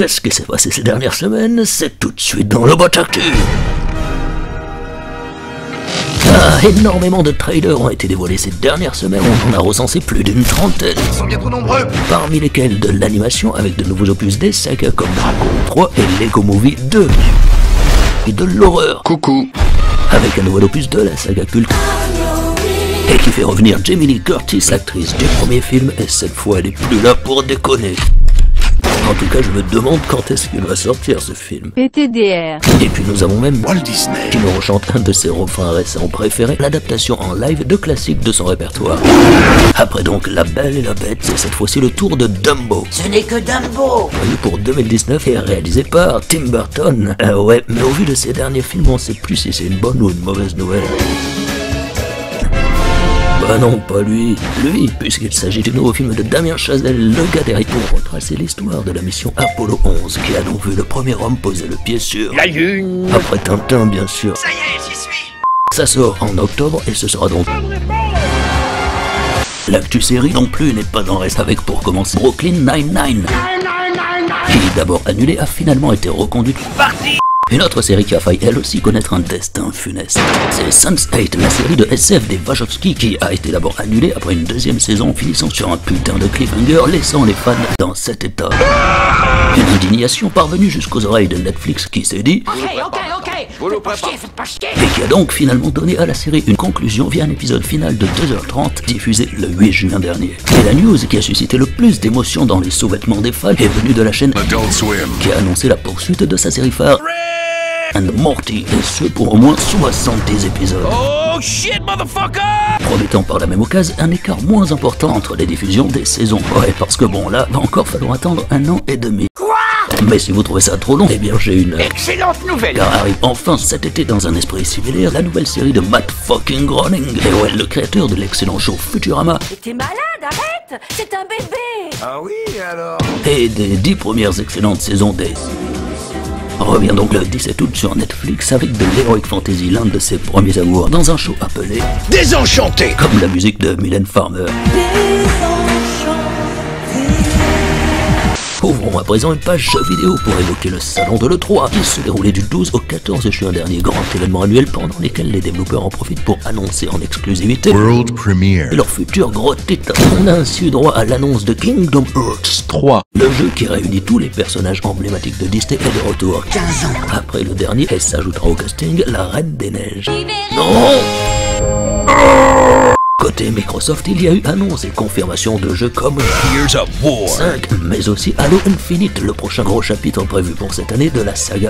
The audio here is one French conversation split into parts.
Qu'est-ce qui s'est passé ces dernières semaines? C'est tout de suite dans le bot actu. Énormément de trailers ont été dévoilés ces dernières semaines, on en a recensé plus d'une trentaine. Ils sont bien trop nombreux. Parmi lesquels de l'animation avec de nouveaux opus des sagas comme Dragon 3 et Lego Movie 2. Et de l'horreur. Coucou. Avec un nouvel opus de la saga culte. Et qui fait revenir Jamie Lee Curtis, l'actrice du premier film, et cette fois elle est plus là pour déconner. En tout cas, je me demande quand est-ce qu'il va sortir ce film. PTDR. Et puis nous avons même Walt Disney qui nous rechante un de ses refrains récents préférés, l'adaptation en live de classiques de son répertoire. Après donc La Belle et la Bête, c'est cette fois-ci le tour de Dumbo. Ce n'est que Dumbo. Prévu pour 2019 et réalisé par Tim Burton. Ouais, mais au vu de ses derniers films, on sait plus si c'est une bonne ou une mauvaise nouvelle. Bah non, pas lui, puisqu'il s'agit du nouveau film de Damien Chazelle, le gars derrière, pour retracer l'histoire de la mission Apollo 11, qui a donc vu le premier homme poser le pied sur La Lune. Après Tintin, bien sûr. Ça y est, j'y suis. Ça sort en octobre et ce sera donc... L'actu série non plus n'est pas en reste avec pour commencer Brooklyn Nine-Nine, qui d'abord annulée a finalement été reconduite. Parti. Une autre série qui a failli elle aussi connaître un destin funeste. C'est Sense8, la série de SF des Wachowski qui a été d'abord annulée après une deuxième saison finissant sur un putain de cliffhanger laissant les fans dans cet état. Une indignation parvenue jusqu'aux oreilles de Netflix qui s'est dit Ok. Faites pas chier. et qui a donc finalement donné à la série une conclusion via un épisode final de 2h30 diffusé le 8 juin dernier. Et la news qui a suscité le plus d'émotions dans les sous-vêtements des fans est venue de la chaîne Adult Swim qui a annoncé la poursuite de sa série phare and Morty, et ce pour au moins 70 épisodes. Oh shit, motherfucker. Promettant par la même occasion un écart moins important entre les diffusions des saisons. Ouais, parce que bon là, va encore falloir attendre 1 an et demi. Quoi? Mais si vous trouvez ça trop long, eh bien j'ai une... Excellente nouvelle. Car arrive enfin cet été dans un esprit similaire la nouvelle série de Matt fucking Groening. Et ouais, le créateur de l'excellent show Futurama. Mais t'es malade, arrête. C'est un bébé. Ah oui, alors. Et des 10 premières excellentes saisons des... Revient donc le 17 août sur Netflix avec de l'Heroic Fantasy, l'un de ses premiers amours, dans un show appelé Désenchanté. comme la musique de Mylène Farmer. Ouvrons à présent une page jeux vidéo pour évoquer le salon de l'E3 qui se déroulait du 12 au 14 juin dernier, grand événement annuel pendant lequel les développeurs en profitent pour annoncer en exclusivité World Premiere. leur futur gros titre. On a ainsi eu droit à l'annonce de Kingdom Hearts 3, le jeu qui réunit tous les personnages emblématiques de Disney est de retour 15 ans. après le dernier et s'ajoutera au casting la Reine des Neiges. Non. Côté Microsoft, il y a eu annonce et confirmation de jeux comme Gears of War. 5, mais aussi Halo Infinite, le prochain gros chapitre prévu pour cette année de la saga.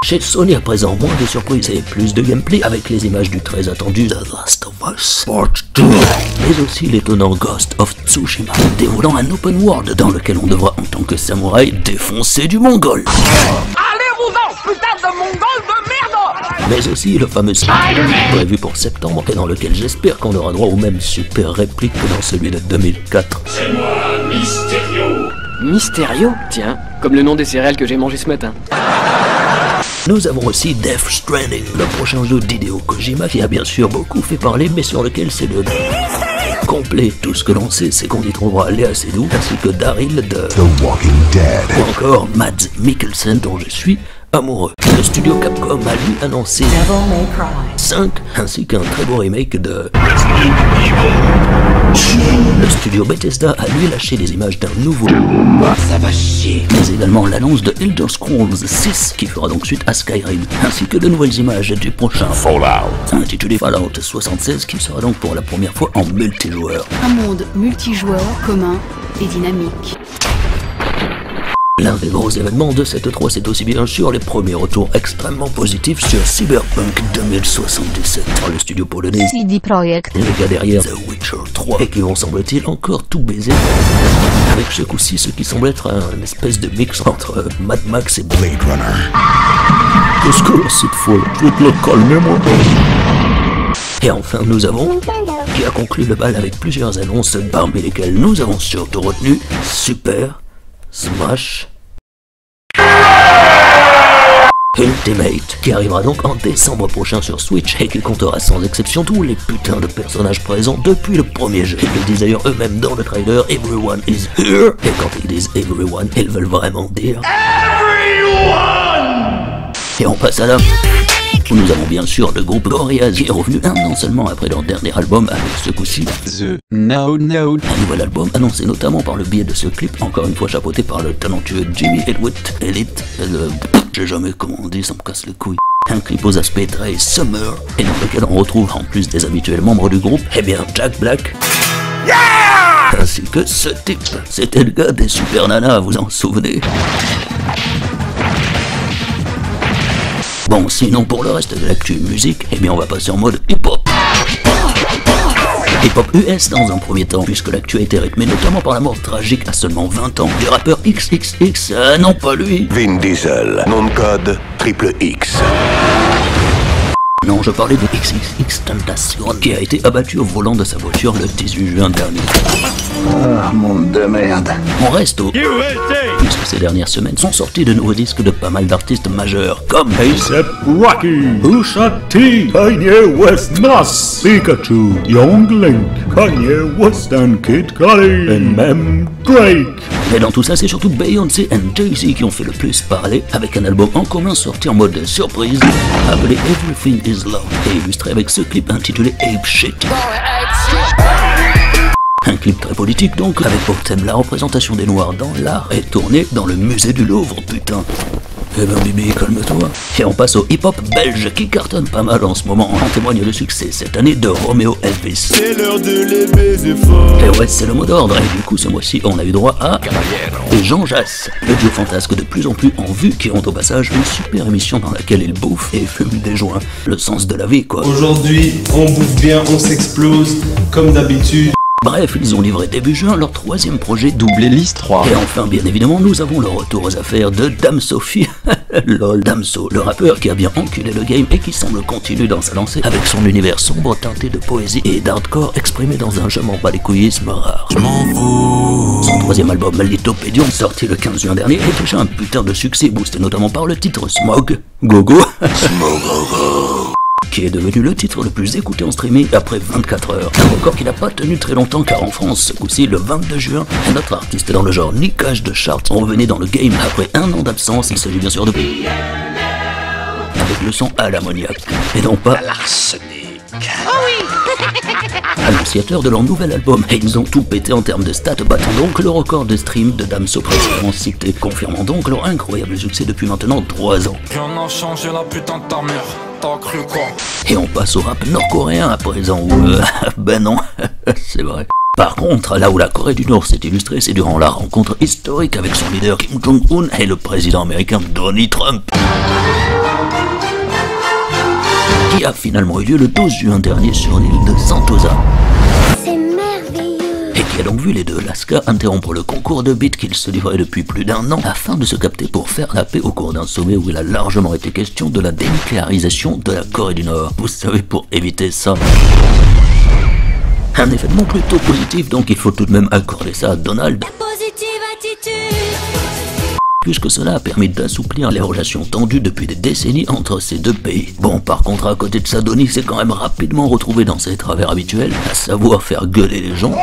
Chez Sony à présent, moins de surprises et plus de gameplay avec les images du très attendu The Last of Us Part 2, mais aussi l'étonnant Ghost of Tsushima, déroulant un open world dans lequel on devra en tant que samouraï défoncer du mongol. Allez-vous-en, putain de mongol de merde. Mais aussi le fameux prévu pour septembre et dans lequel j'espère qu'on aura droit aux mêmes super répliques que dans celui de 2004. C'est moi, Mysterio. Mysterio? Tiens, comme le nom des céréales que j'ai mangé ce matin. Nous avons aussi Death Stranding, le prochain jeu d'Hideo Kojima qui a bien sûr beaucoup fait parler mais sur lequel c'est le complet. Tout ce que l'on sait, c'est qu'on y trouvera Léa Seydoux ainsi que Daryl de The Walking Dead. ou encore Mads Mikkelsen dont je suis amoureux. Le studio Capcom a lui annoncé 5 ainsi qu'un très beau remake de le studio Bethesda a lui lâché les images d'un nouveau Ça va chier. mais également l'annonce de Elder Scrolls 6 qui fera donc suite à Skyrim, ainsi que de nouvelles images du prochain Fallout. intitulé Fallout 76 qui sera donc pour la première fois en multijoueur. Un monde multijoueur commun et dynamique. L'un des gros événements de cette E3 c'est aussi bien sûr les premiers retours extrêmement positifs sur Cyberpunk 2077, le studio polonais CD Projekt. et les gars derrière The Witcher 3 et qui vont semble-t-il encore tout baiser avec ce coup-ci ce qui semble être un espèce de mix entre Mad Max et Blade Runner. Qu'est-ce que là cette folle? Je vais te le calmer moi. Et enfin nous avons qui a conclu le bal avec plusieurs annonces parmi lesquelles nous avons surtout retenu Super Smash Ultimate, qui arrivera donc en décembre prochain sur Switch et qui comptera sans exception tous les putains de personnages présents depuis le premier jeu. Ils le disent d'ailleurs eux-mêmes dans le trailer, Everyone is here. Et quand ils disent Everyone, ils veulent vraiment dire Everyone. Et on passe à la... Nous avons bien sûr le groupe Gorillaz qui est revenu un an seulement après leur dernier album avec ce coup-ci The No Note. Un nouvel album annoncé notamment par le biais de ce clip, encore une fois chapeauté par le talentueux Jimmy Elliott. J'ai jamais comment on dit, ça me casse les couilles. Un clip aux aspects très summer et dans lequel on retrouve en plus des habituels membres du groupe, eh bien Jack Black. Yeah! Ainsi que ce type, c'était le gars des Super Nanas, vous en souvenez? Bon, sinon pour le reste de l'actu musique, eh bien on va passer en mode hip-hop. Hip-hop US dans un premier temps, puisque l'actu a été rythmée notamment par la mort tragique à seulement 20 ans du rappeur XXX, non pas lui. Vin Diesel, nom de code Triple X. Non, je parlais de XXXTentacion, qui a été abattu au volant de sa voiture le 18 juin dernier. Ah, monde de merde. On reste au USA, puisque ces dernières semaines sont sortis de nouveaux disques de pas mal d'artistes majeurs, comme A$AP Rocky, Pusha T, Kanye West, Nas, Pikachu, Young Link, Kanye West and Kid Cudi, et même Drake. Mais dans tout ça, c'est surtout Beyoncé et Jay-Z qui ont fait le plus parler, avec un album en commun sorti en mode surprise, appelé Everything is Love, et illustré avec ce clip intitulé Ape Shit. Un clip très politique donc, avec pour thème la représentation des Noirs dans l'art et tourné dans le musée du Louvre, putain. Eh ben Bibi, calme-toi. Et on passe au hip-hop belge qui cartonne pas mal en ce moment. En témoigne le succès cette année de Romeo Elvis. C'est l'heure de les baiser fort. Et ouais, c'est le mot d'ordre. Et du coup, ce mois-ci, on a eu droit à Jean Jass, le duo fantasque de plus en plus en vue qui ont au passage une super émission dans laquelle ils bouffent et fument des joints. Le sens de la vie, quoi. Aujourd'hui, on bouffe bien, on s'explose, comme d'habitude. Bref, ils ont livré début juin leur troisième projet Double List 3. Et enfin, bien évidemment, nous avons le retour aux affaires de Damso-Fi. Lol, Damso, le rappeur qui a bien enculé le game et qui semble continuer dans sa lancée avec son univers sombre teinté de poésie et d'hardcore exprimé dans un je m'en bats les couillisme rare. Son troisième album, Lithopédion, sorti le 15 juin dernier, est déjà un putain de succès, boosté notamment par le titre Smog Gogo. Qui est devenu le titre le plus écouté en streaming après 24 heures. Un record qui n'a pas tenu très longtemps car en France, ce coup-ci, le 22 juin, un autre artiste dans le genre niquage de charts revenait dans le game après un an d'absence. Il s'agit bien sûr de... avec le son à l'ammoniaque. Et non pas... l'arsenic. Oh oui. Annonciateur de leur nouvel album, et ils ont tout pété en termes de stats, battant donc le record de stream de Damso précédemment cité, confirmant donc leur incroyable succès depuis maintenant 3 ans. J'en ai changé la putain de ta mère. T'as cru quoi? Et on passe au rap nord-coréen à présent où... ben non, c'est vrai. Par contre, là où la Corée du Nord s'est illustrée, c'est durant la rencontre historique avec son leader Kim Jong-un et le président américain Donald Trump, qui a finalement eu lieu le 12 juin dernier sur l'île de Sentosa. C'est merveilleux. Et qui a donc vu les deux Lascars interrompre le concours de beat qu'ils se livraient depuis plus d'1 an afin de se capter pour faire la paix au cours d'un sommet où il a largement été question de la dénucléarisation de la Corée du Nord. Vous savez, pour éviter ça. Un événement plutôt positif, donc il faut tout de même accorder ça à Donald. Positive attitude. Puisque cela a permis d'assouplir les relations tendues depuis des décennies entre ces deux pays. Bon, par contre, à côté de ça, Donnie s'est quand même rapidement retrouvé dans ses travers habituels, à savoir faire gueuler les gens.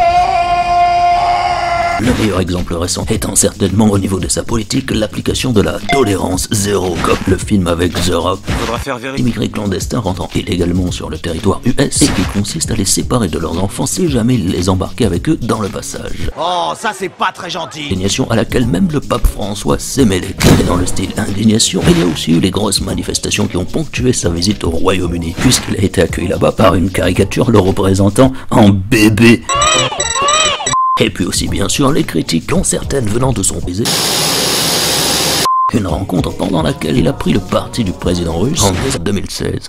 Le meilleur exemple récent étant certainement au niveau de sa politique l'application de la tolérance zéro, comme le film avec The Rock. Faudra faire vérifier. Immigrés clandestins rentrant illégalement sur le territoire US et qui consiste à les séparer de leurs enfants si jamais ils les embarquaient avec eux dans le passage. Oh, ça c'est pas très gentil. Indignation à laquelle même le pape François s'est mêlé. Et dans le style indignation, il y a aussi eu les grosses manifestations qui ont ponctué sa visite au Royaume-Uni, puisqu'il a été accueilli là-bas par une caricature le représentant en bébé. Et puis aussi bien sûr les critiques, dont certaines venant de son baiser. Une rencontre pendant laquelle il a pris le parti du président russe en 2016.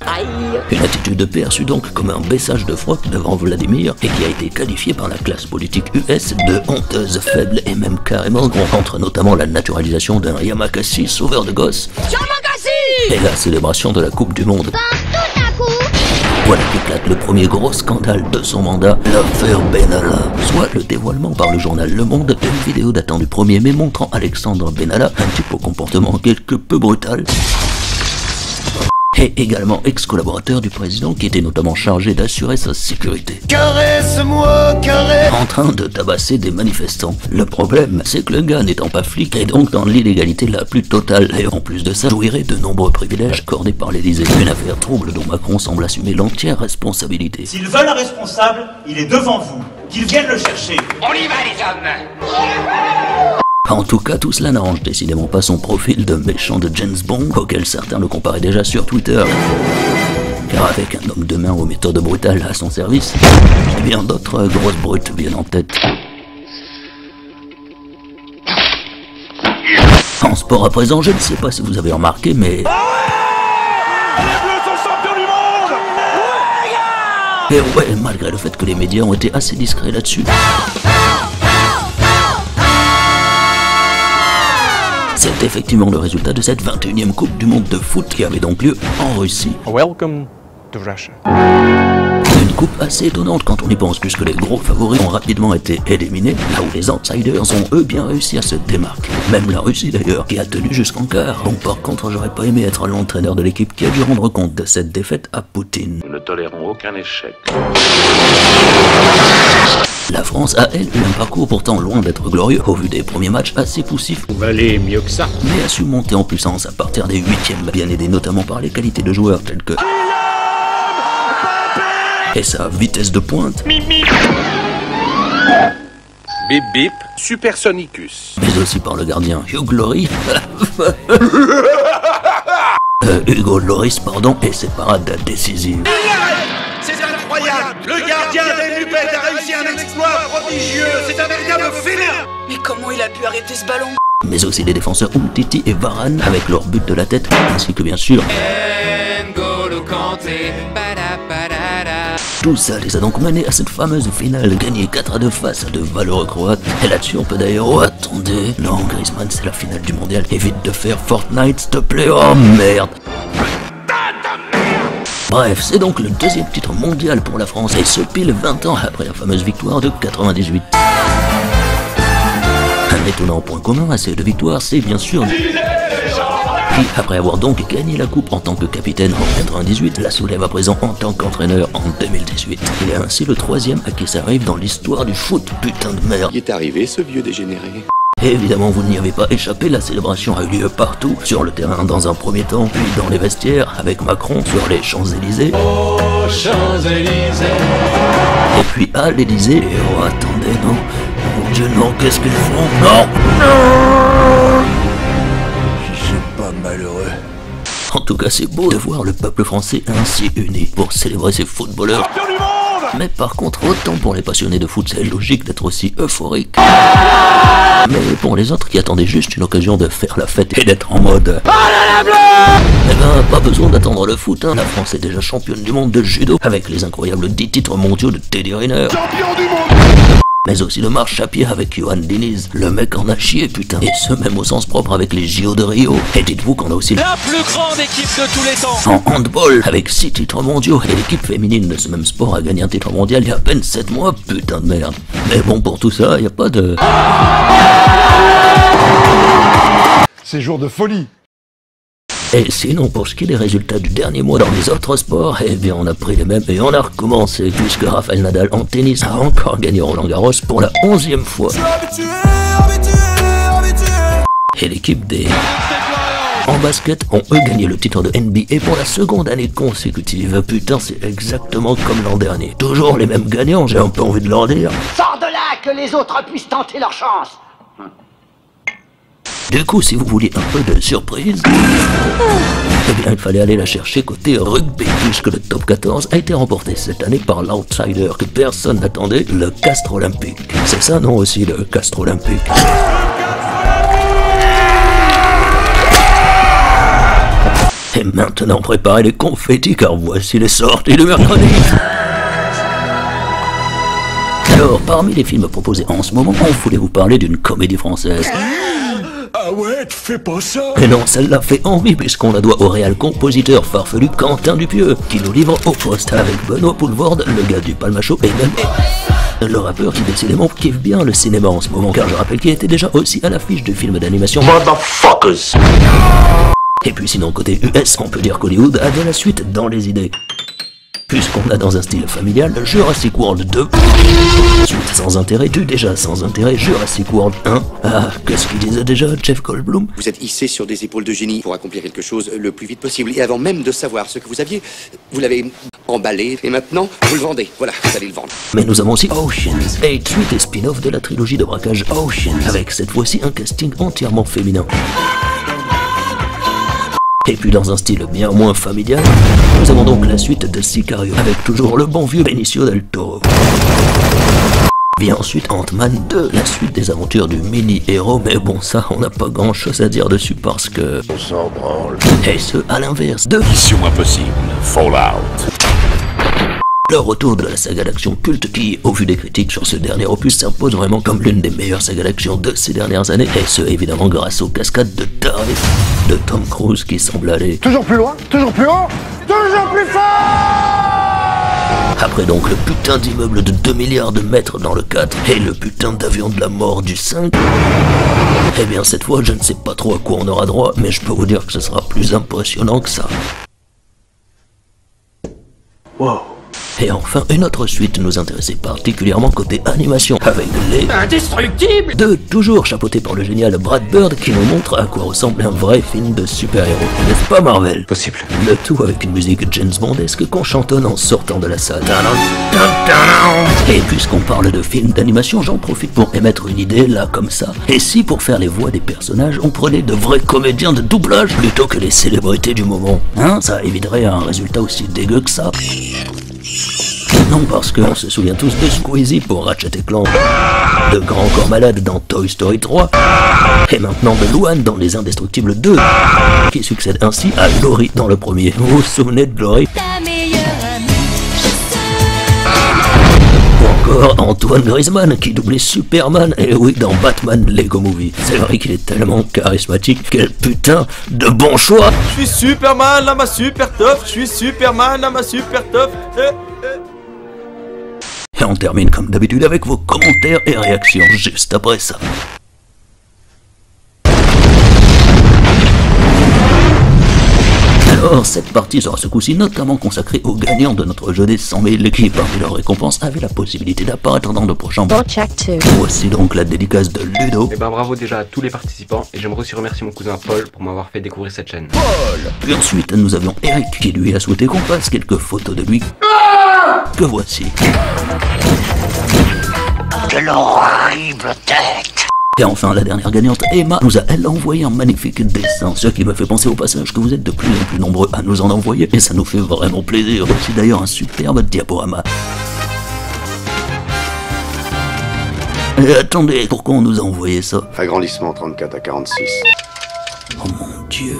Une attitude perçue donc comme un baissage de froc devant Vladimir et qui a été qualifiée par la classe politique US de honteuse, faible et même carrément contre notamment la naturalisation d'un Yamakasi sauveur de gosses. Yamakasi et la célébration de la Coupe du Monde. Voilà qu'éclate le premier gros scandale de son mandat, l'affaire Benalla, soit le dévoilement par le journal Le Monde d'une vidéo datant du 1er mai montrant Alexandre Benalla, un type au comportement quelque peu brutal, et également ex-collaborateur du président qui était notamment chargé d'assurer sa sécurité. Caresse-moi, caresse. En train de tabasser des manifestants. Le problème, c'est que le gars n'étant pas flic est donc dans l'illégalité la plus totale et en plus de ça, jouirait de nombreux privilèges accordés par l'Élysée. Une affaire trouble dont Macron semble assumer l'entière responsabilité. S'ils veulent un responsable, il est devant vous. Qu'ils viennent le chercher. On y va les hommes. En tout cas, tout cela n'arrange décidément pas son profil de méchant de James Bond, auquel certains le comparaient déjà sur Twitter. Car avec un homme de main aux méthodes brutales à son service, eh bien d'autres grosses brutes viennent en tête. En sport à présent, je ne sais pas si vous avez remarqué, mais... Les Bleus sont champions du monde. Et ouais, malgré le fait que les médias ont été assez discrets là-dessus. C'est effectivement le résultat de cette 21e Coupe du Monde de foot qui avait donc lieu en Russie. Welcome to Russia. Une coupe assez étonnante quand on y pense, puisque les gros favoris ont rapidement été éliminés, là où les outsiders ont eux bien réussi à se démarquer. Même la Russie d'ailleurs, qui a tenu jusqu'en quart. Bon, par contre, j'aurais pas aimé être l'entraîneur de l'équipe qui a dû rendre compte de cette défaite à Poutine. Nous ne tolérons aucun échec. La France a, elle, eu un parcours pourtant loin d'être glorieux, au vu des premiers matchs assez poussifs. Vous valez mieux que ça. Mais a su monter en puissance à partir des 8e, bien aidé notamment par les qualités de joueurs tels que... et sa vitesse de pointe. Bip bip, Supersonicus. Mais aussi par le gardien Hugh Laurie. Hugo Lloris, pardon, et ses parades décisives. C'est incroyable. Le gardien des Nupes a réussi un exploit prodigieux. C'est un véritable félin. Mais comment il a pu arrêter ce ballon? Mais aussi les défenseurs Umtiti et Varane avec leur but de la tête, ainsi que bien sûr... Tout ça les a donc menés à cette fameuse finale, gagnée 4-2 face à de valeureux Croates. Et là-dessus on peut d'ailleurs... Oh attendez, non Griezmann c'est la finale du mondial, évite de faire Fortnite s'il te plaît, oh merde. Bref, c'est donc le deuxième titre mondial pour la France, et ce pile 20 ans après la fameuse victoire de 98. Un étonnant point commun à ces deux victoires, c'est bien sûr... Puis, après avoir donc gagné la coupe en tant que capitaine en 98, la soulève à présent en tant qu'entraîneur en 2018. Il est ainsi le troisième à qui ça arrive dans l'histoire du foot, putain de merde. Il est arrivé ce vieux dégénéré. Et évidemment, vous n'y avez pas échappé, la célébration a eu lieu partout, sur le terrain dans un premier temps, puis dans les vestiaires, avec Macron sur les Champs-Élysées. Oh, Champs-Élysées. Et puis à l'Élysée, et oh attendez, non, mon Dieu non, qu'est-ce qu'ils font? Non, non. C'est pas malheureux. En tout cas, c'est beau de voir le peuple français ainsi uni pour célébrer ses footballeurs. Mais par contre, autant pour les passionnés de foot, c'est logique d'être aussi euphorique. Mais pour les autres qui attendaient juste une occasion de faire la fête et d'être en mode eh ben, pas besoin d'attendre le foot, hein. La France est déjà championne du monde de judo, avec les incroyables 10 titres mondiaux de Teddy Riner. Champion du monde. Mais aussi le marche à pied avec Johan Diniz. Le mec en a chié, putain. Et ce même au sens propre avec les JO de Rio. Et dites-vous qu'on a aussi la plus grande équipe de tous les temps en handball, avec 6 titres mondiaux. Et l'équipe féminine de ce même sport a gagné un titre mondial il y a à peine 7 mois, putain de merde. Mais bon, pour tout ça, y a pas de... C'est jour de folie. Et sinon, pour ce qui est des résultats du dernier mois dans les autres sports, eh bien on a pris les mêmes et on a recommencé, puisque Rafael Nadal en tennis a encore gagné Roland Garros pour la 11e fois. Et l'équipe des... en basket ont eux gagné le titre de NBA pour la seconde année consécutive. Putain, c'est exactement comme l'an dernier. Toujours les mêmes gagnants, j'ai un peu envie de leur dire. Sors de là, que les autres puissent tenter leur chance. Du coup, si vous vouliez un peu de surprise, eh bien il fallait aller la chercher côté rugby, puisque le top 14 a été remporté cette année par l'outsider que personne n'attendait, le Castres Olympique. C'est ça, non, aussi, le Castres Olympique. Et maintenant, préparez les confettis, car voici les sorties du mercredi. Alors, parmi les films proposés en ce moment, on voulait vous parler d'une comédie française. Ah ouais, tu fais pas ça. Et non, celle-là fait envie puisqu'on la doit au réal-compositeur farfelu Quentin Dupieux, qui nous livre au poste avec Benoît Poulvorde, le gars du Palmacho, et même le rappeur qui décidément kiffe bien le cinéma en ce moment, car je rappelle qu'il était déjà aussi à l'affiche du film d'animation Motherfuckers. Et puis sinon côté US, on peut dire qu'Hollywood a de la suite dans les idées. Puisqu'on a dans un style familial Jurassic World 2, suite sans intérêt, déjà sans intérêt, Jurassic World 1. Ah, qu'est-ce qu'il disait déjà, Jeff Goldblum? Vous êtes hissé sur des épaules de génie pour accomplir quelque chose le plus vite possible. Et avant même de savoir ce que vous aviez, vous l'avez emballé. Et maintenant, vous le vendez. Voilà, vous allez le vendre. Mais nous avons aussi Ocean's 8, suite et spin-off de la trilogie de braquage Ocean's, avec cette fois-ci un casting entièrement féminin. Et puis dans un style bien moins familial, nous avons donc la suite de Sicario, avec toujours le bon vieux Benicio del Toro. Vient ensuite Ant-Man 2, la suite des aventures du mini-héros, mais bon ça, on n'a pas grand-chose à dire dessus parce que... On s'en branle. Et ce, à l'inverse de... Mission impossible, Fallout. Le retour de la saga d'action culte qui, au vu des critiques sur ce dernier opus, s'impose vraiment comme l'une des meilleures sagas d'action de ces dernières années, et ce évidemment grâce aux cascades de taré de Tom Cruise qui semble aller toujours plus loin, toujours plus haut, toujours plus fort. Après donc le putain d'immeuble de 2 milliards de mètres dans le 4 et le putain d'avion de la mort du 5, eh bien cette fois je ne sais pas trop à quoi on aura droit, mais je peux vous dire que ce sera plus impressionnant que ça. Wow. Et enfin, une autre suite nous intéressait particulièrement côté animation, avec les Indestructibles deux, toujours chapeautés par le génial Brad Bird, qui nous montre à quoi ressemble un vrai film de super-héros, n'est-ce pas Marvel? Possible. Le tout avec une musique James Bondesque qu'on chantonne en sortant de la salle. Et puisqu'on parle de films d'animation, j'en profite pour émettre une idée là comme ça. Et si pour faire les voix des personnages, on prenait de vrais comédiens de doublage plutôt que les célébrités du moment? Hein, ça éviterait un résultat aussi dégueu que ça. Non, parce qu'on se souvient tous de Squeezie pour Ratchet & Clank, de Grand Corps Malade dans Toy Story 3, et maintenant de Luan dans Les Indestructibles 2, qui succède ainsi à Laurie dans le premier. Vous vous souvenez de Laurie? Ou encore Antoine Griezmann qui doublait Superman, et oui, dans Batman Lego Movie. C'est vrai qu'il est tellement charismatique, quel putain de bon choix! Je suis Superman, là ma super tough, je suis Superman, là ma super tough. Et on termine comme d'habitude avec vos commentaires et réactions juste après ça. Alors, cette partie sera ce coup-ci notamment consacrée aux gagnants de notre jeu des 100 000 qui, parmi leurs récompenses, avaient la possibilité d'apparaître dans le prochain Botchak 2. Voici donc la dédicace de Ludo. Et ben bravo déjà à tous les participants, et j'aimerais aussi remercier mon cousin Paul pour m'avoir fait découvrir cette chaîne. Paul. Puis ensuite, nous avions Eric qui lui a souhaité qu'on fasse quelques photos de lui. Que voici. Quelle horrible tête! Et enfin, la dernière gagnante, Emma, nous a elle envoyé un magnifique dessin, ce qui me fait penser au passage que vous êtes de plus en plus nombreux à nous en envoyer, et ça nous fait vraiment plaisir. Voici d'ailleurs un superbe diaporama. Et attendez, pourquoi on nous a envoyé ça? Agrandissement 34 à 46. Oh mon Dieu.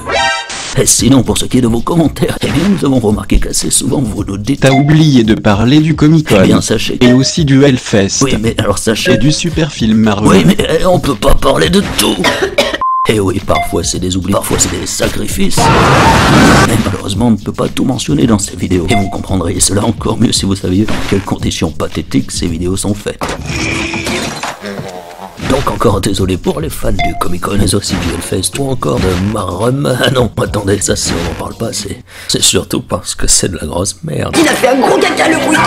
Et sinon, pour ce qui est de vos commentaires, eh bien, nous avons remarqué qu'assez souvent vous nous dites... T'as oublié de parler du Comic-Con. Eh bien, sachez... Et aussi du Hellfest. Oui, mais alors sachez... Et du super film Marvel. Oui, mais on peut pas parler de tout. Et oui, parfois c'est des oublis, parfois c'est des sacrifices. Mais malheureusement, on ne peut pas tout mentionner dans ces vidéos. Et vous comprendriez cela encore mieux si vous saviez dans quelles conditions pathétiques ces vidéos sont faites. Donc encore désolé pour les fans du Comic-Con, mais aussi du Hellfest ou encore de Marum. Ah non, attendez, ça si on en parle pas, c'est surtout parce que c'est de la grosse merde. Il a fait un gros caca le bruit.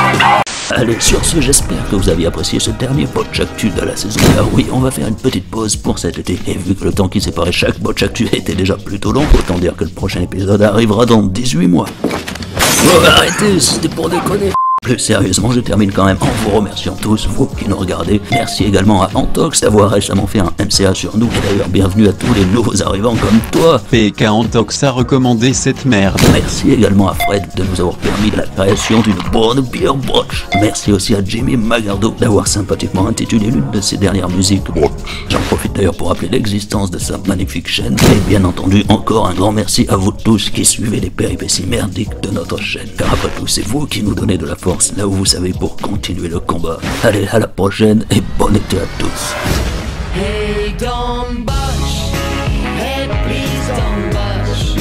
Allez, sur ce, j'espère que vous avez apprécié ce dernier Botchactu de la saison. Ah oui, on va faire une petite pause pour cet été. Et vu que le temps qui séparait chaque Botchactu était déjà plutôt long, autant dire que le prochain épisode arrivera dans 18 mois. Oh, arrêtez, c'était pour déconner. Plus sérieusement, je termine quand même en vous remerciant tous, vous qui nous regardez. Merci également à Antox d'avoir récemment fait un MCA sur nous. Et d'ailleurs, bienvenue à tous les nouveaux arrivants comme toi. PK Antox a recommandé cette merde. Merci également à Fred de nous avoir permis la création d'une bonne bière Botch. Merci aussi à Jimmy Magardo d'avoir sympathiquement intitulé l'une de ses dernières musiques Botch. J'en profite d'ailleurs pour rappeler l'existence de sa magnifique chaîne. Et bien entendu, encore un grand merci à vous tous qui suivez les péripéties merdiques de notre chaîne. Car après tout, c'est vous qui nous donnez de la force là où vous savez pour continuer le combat. Allez, à la prochaine et bon été à tous. Hey, don't botch. Hey, please don't botch.